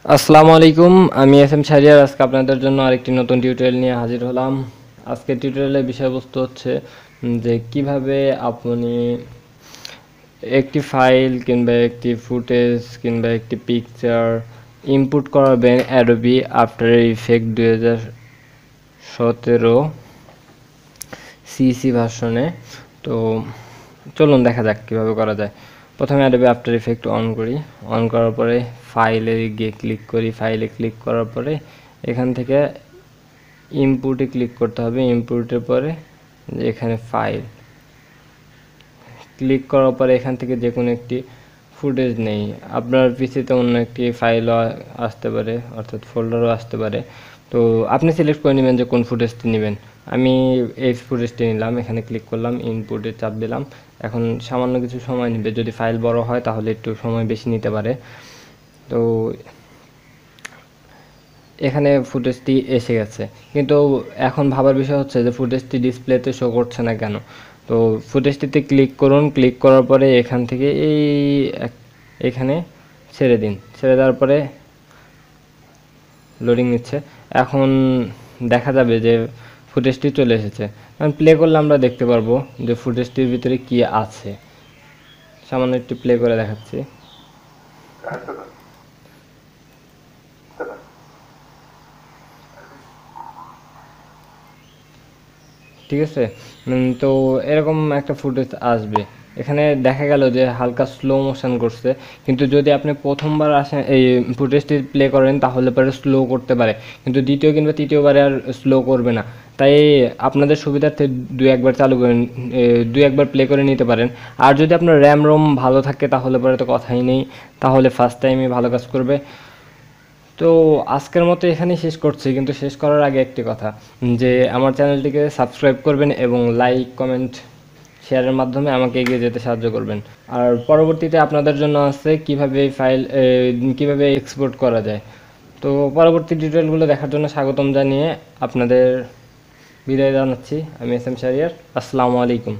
আসসালামু আলাইকুম, আমি এস এম শাহরিয়ার। আজকে আপনাদের জন্য আরেকটি নতুন টিউটোরিয়াল নিয়ে হাজির হলাম। আজকের টিউটোরিয়ালের বিষয়বস্তু হচ্ছে যে কিভাবে আপনি একটি ফাইল কিংবা একটি ফুটেজ কিংবা একটি পিকচার ইনপুট করাবেন অ্যাডোবি আফটার ইফেক্ট 2017 সিসি ভার্সনে। তো চলুন দেখা যাক কীভাবে করা যায়। প্রথমে অ্যাডোবি আফটার ইফেক্ট অন করি। অন করার পরে ফাইলে গিয়ে ক্লিক করি। ফাইলে ক্লিক করার পরে এখান থেকে ইনপুটে ক্লিক করতে হবে। ইনপুটের পরে এখানে ফাইল ক্লিক করার পরে এখান থেকে যে কোনো একটি ফুটেজ নেই, আপনার পিসিতে অন্য একটি ফাইলও আসতে পারে, অর্থাৎ ফোল্ডারও আসতে পারে। তো আপনি সিলেক্ট করে নেবেন যে কোন ফুটেজটি নেবেন। আমি এই ফুটেজটি নিলাম, এখানে ক্লিক করলাম, ইনপুটে চাপ দিলাম। এখন সামান্য কিছু সময় নেবে, যদি ফাইল বড় হয় তাহলে একটু সময় বেশি নিতে পারে। তো এখানে ফুটেজটি এসে গেছে, কিন্তু এখন ভাবার বিষয় হচ্ছে যে ফুটেজটি ডিসপ্লেতে শো করছে না কেন। তো ফুটেজটিতে ক্লিক করুন। ক্লিক করার পরে এখান থেকে এখানে ছেড়ে দিন। ছেড়ে দেওয়ার পরে লোডিং নিচ্ছে। এখন দেখা যাবে যে ফুটেজটি চলে এসেছে। এখন প্লে করলে আমরা দেখতে পারবো যে ফুটেজটির ভিতরে কি আছে। সামান্য একটু প্লে করে দেখাচ্ছি। ঠিক আছে। তো এরকম একটা ফুটেজ আসবে। এখানে দেখা গেল যে হালকা স্লো মোশন করছে, কিন্তু যদি আপনি প্রথমবার আসেন এই ফুটেজটি প্লে করেন তাহলে পরে স্লো করতে পারে, কিন্তু দ্বিতীয় কিংবা তৃতীয়বারে আর স্লো করবে না। তাই আপনাদের সুবিধার্থে দুই একবার প্লে করে নিতে পারেন। আর যদি আপনার র্যাম রোম ভালো থাকে তাহলে পরে তো কথাই নেই, তাহলে ফার্স্ট টাইমই ভালো কাজ করবে। তো আজকের মতো এখানেই শেষ করছি, কিন্তু শেষ করার আগে একটি কথা, যে আমার চ্যানেলটিকে সাবস্ক্রাইব করবেন এবং লাইক কমেন্ট শেয়ারের মাধ্যমে আমাকে এগিয়ে যেতে সাহায্য করবেন। আর পরবর্তীতে আপনাদের জন্য আছে কিভাবে এই ফাইল কিভাবে এক্সপোর্ট করা যায়। তো পরবর্তী টিউটোরিয়ালগুলো দেখার জন্য স্বাগতম জানিয়ে আপনাদের বিদায় জানাচ্ছি। আমি এস এম শাহরিয়ার। আসসালামু আলাইকুম।